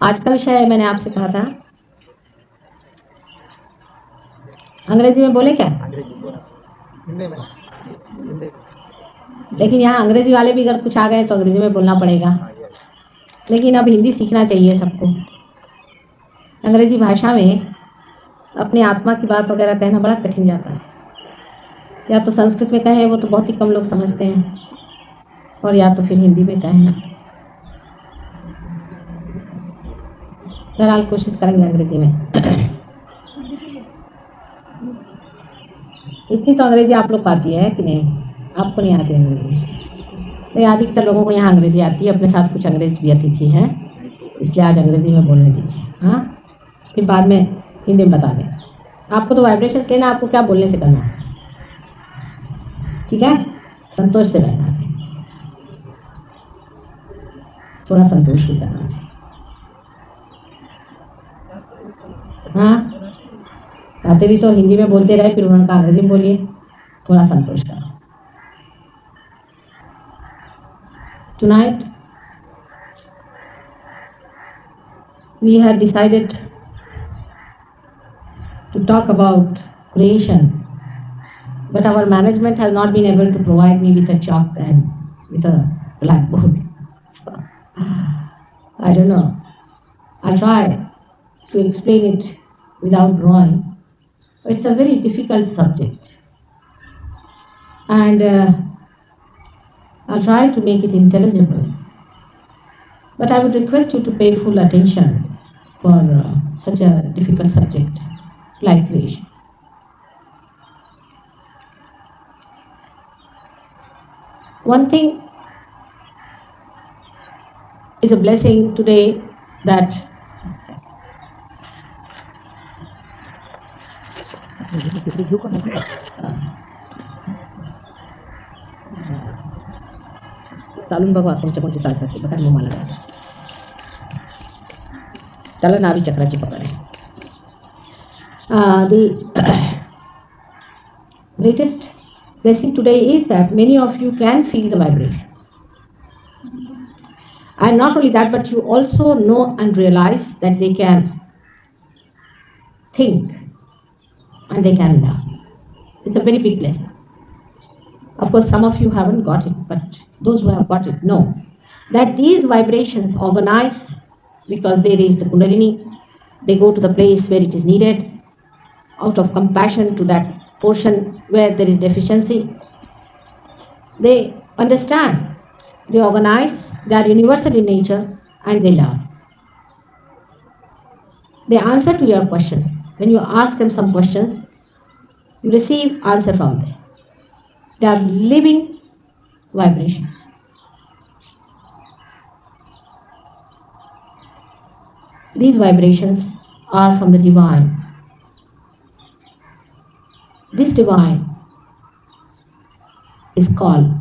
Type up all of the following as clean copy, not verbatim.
आज का विषय मैंने आपसे कहा था अंग्रेजी में बोले क्या? लेकिन यहाँ अंग्रेजी वाले भी अगर कुछ आ गए तो अंग्रेजी में बोलना पड़ेगा, लेकिन अब हिंदी सीखना चाहिए सबको। अंग्रेजी भाषा में अपनी आत्मा की बात वगैरह कहना बड़ा कठिन जाता है। या तो संस्कृत में कहें, वो तो बहुत ही कम लोग समझते हैं, और या तो फिर हिंदी में कहें। बहरहाल कोशिश करेंगे अंग्रेजी में। इतनी तो अंग्रेजी आप लोग को आती है कि नहीं? आपको नहीं आती अंग्रेजी? तो अधिकतर लोगों को यहाँ अंग्रेजी आती है। अपने साथ कुछ अंग्रेज भी अतिथि हैं, इसलिए आज अंग्रेजी में बोलने दीजिए। हाँ, फिर बाद में हिंदी में बता दें। आपको तो वाइब्रेशंस लेना, आपको क्या बोलने से करना है, ठीक है? संतोष से रहना चाहिए, थोड़ा संतोष भी करना चाहिए। हाँ, आते भी तो हिंदी में बोलते रहे, फिर उन्होंने कहा अंग्रेजी में बोलिए, थोड़ा संतोष करो। Tonight we have decided to talk about creation, but our management has not been able to provide me with a chalk and with a blackboard. So, I don't know. I'll try to explain it without drawing. It's a very difficult subject, and I'll try to make it intelligible. But I would request you to pay full attention for such a difficult subject like creation. One thing is a blessing today that चालून बघू तुमच्या कोणती चालतात बघा, मग मला चला नाभी चक्राची पकड आहे. The greatest blessing today is that many of you can feel the vibrations, and not only that, but you also know and realize that they can think and they can learn. It's a very big blessing. Of course, some of you haven't got it, but those who have got it know that these vibrations organize because they raise the Kundalini. They go to the place where it is needed out of compassion to that portion where there is deficiency. They understand, they organize, they are universal in nature, and they learn. They answer to your questions. When you ask them some questions, you receive answer from them. They are living vibrations. These vibrations are from the divine. This divine is called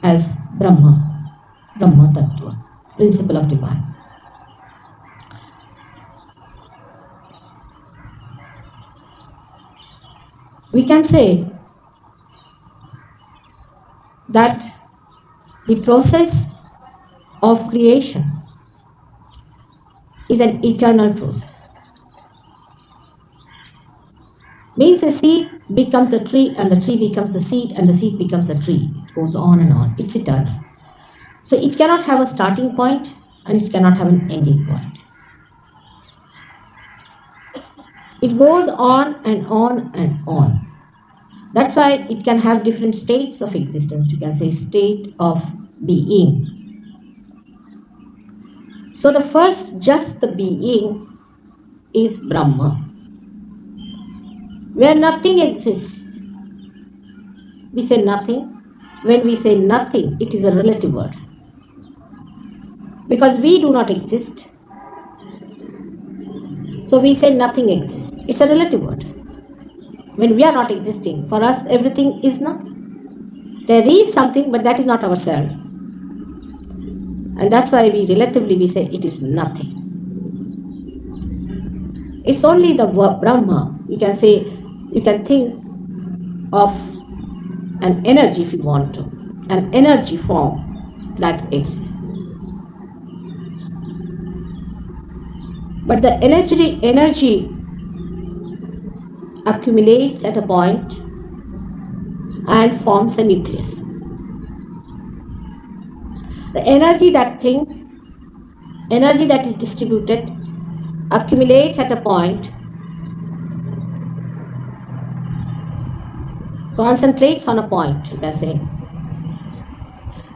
as Brahma, Brahma Tattva, principle of divine. We can say that the process of creation is an eternal process. Means a seed becomes a tree, and the tree becomes a seed, and the seed becomes a tree. It goes on and on. It's eternal. So it cannot have a starting point, and it cannot have an ending point. It goes on and on and on. That's why it can have different states of existence. You can say state of being. So the first, just the being, is Brahma, where nothing exists. We say nothing. When we say nothing, it is a relative word, because we do not exist. So we say nothing exists. It's a relative word. When we are not existing, for us everything is nothing. There is something, but that is not ourselves. And that's why we say it is nothing. It's only the Brahma. You can say, you can think of an energy if you want to, an energy form that exists. But the energy accumulates at a point and forms a nucleus. The energy that thinks, energy that is distributed, accumulates at a point, concentrates on a point, you can say.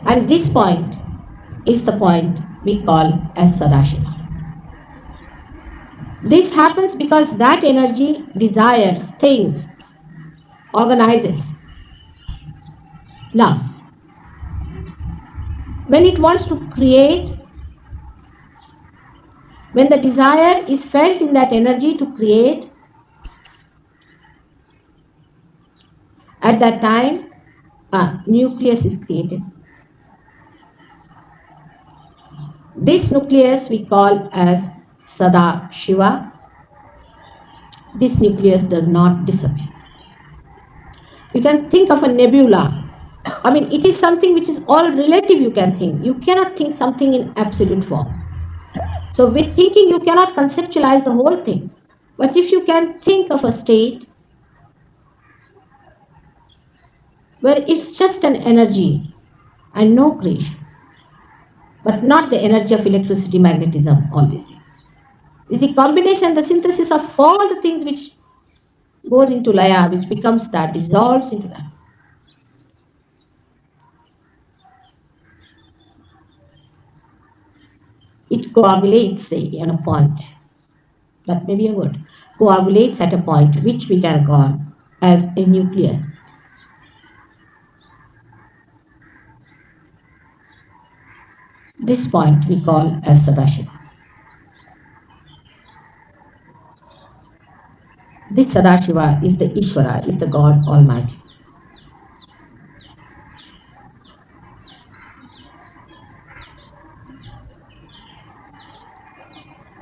And this point is the point we call as Sadashiva. This happens because that energy desires, thinks, organizes, loves. When it wants to create, when the desire is felt in that energy to create, at that time, a nucleus is created. This nucleus we call as Sadashiva. This nucleus does not disappear. You can think of a nebula. I mean, it is something which is all relative, you can think. You cannot think something in absolute form. So with thinking, you cannot conceptualize the whole thing. But if you can think of a state where it's just an energy and no creation, but not the energy of electricity, magnetism, all these things. It's the combination, the synthesis of all the things which goes into Laya, which becomes that, dissolves into that. It coagulates, say, on a point. That may be a word. Coagulates at a point, which we can call as a nucleus. This point we call as Sadashiva. This Sadashiva is the Ishvara, is the God Almighty.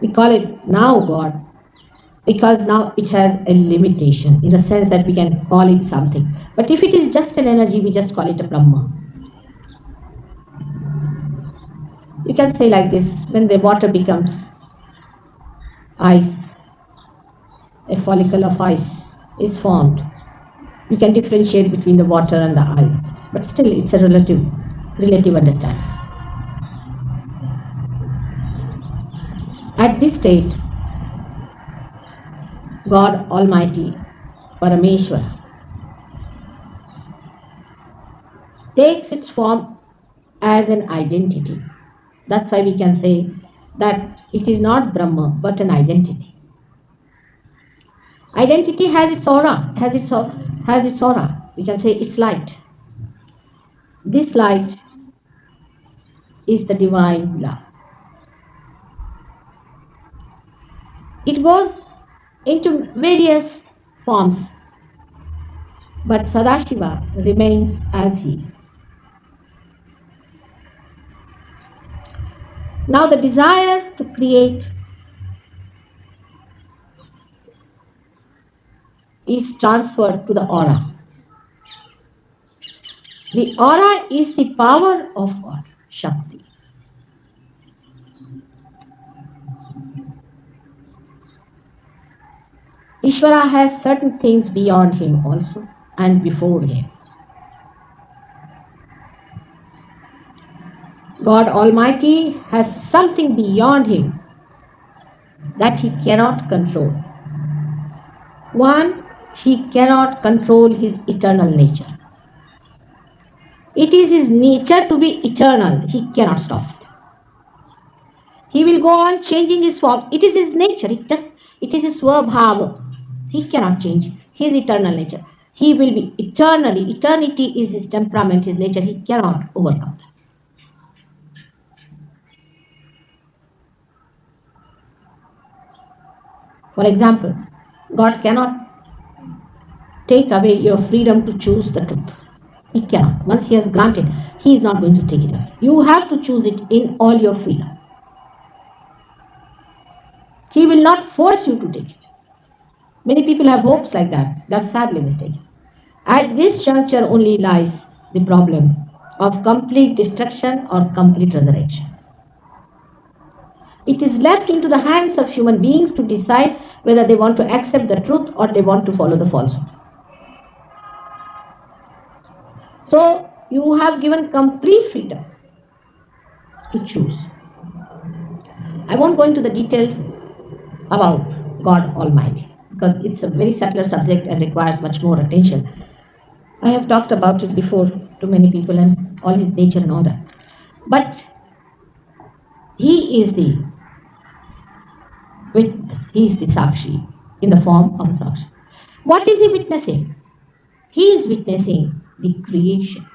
We call it now God because now it has a limitation in the sense that we can call it something. But if it is just an energy, we just call it a Brahma. You can say like this, when the water becomes ice, a follicle of ice is formed. You can differentiate between the water and the ice, but still it's a relative understanding. At this state, God Almighty, Parameshwara, takes its form as an identity. That's why we can say that it is not Brahma, but an identity. Identity has its aura, has its aura. We can say it's light. This light is the divine love. It goes into various forms, but Sadashiva remains as he is. Now the desire to create is transferred to the aura. The aura is the power of God, Shakti. Ishvara has certain things beyond him also and before him. God Almighty has something beyond him that he cannot control. One, he cannot control his eternal nature. It is his nature to be eternal. He cannot stop it. He will go on changing his form. It is his nature. It is his svabhava. He cannot change his eternal nature. He will be eternally. Eternity is his temperament, his nature. He cannot overcome that. For example, God cannot take away your freedom to choose the truth. He cannot. Once he has granted, he is not going to take it away. You have to choose it in all your freedom. He will not force you to take it. Many people have hopes like that. That's sadly mistaken. At this juncture only lies the problem of complete destruction or complete resurrection. It is left into the hands of human beings to decide whether they want to accept the truth or they want to follow the falsehood. So you have given complete freedom to choose. I won't go into the details about God Almighty because it's a very subtler subject and requires much more attention. I have talked about it before to many people and all his nature and all that. But he is the witness, he is the Sakshi in the form of a Sakshi. What is he witnessing? He is witnessing the creation.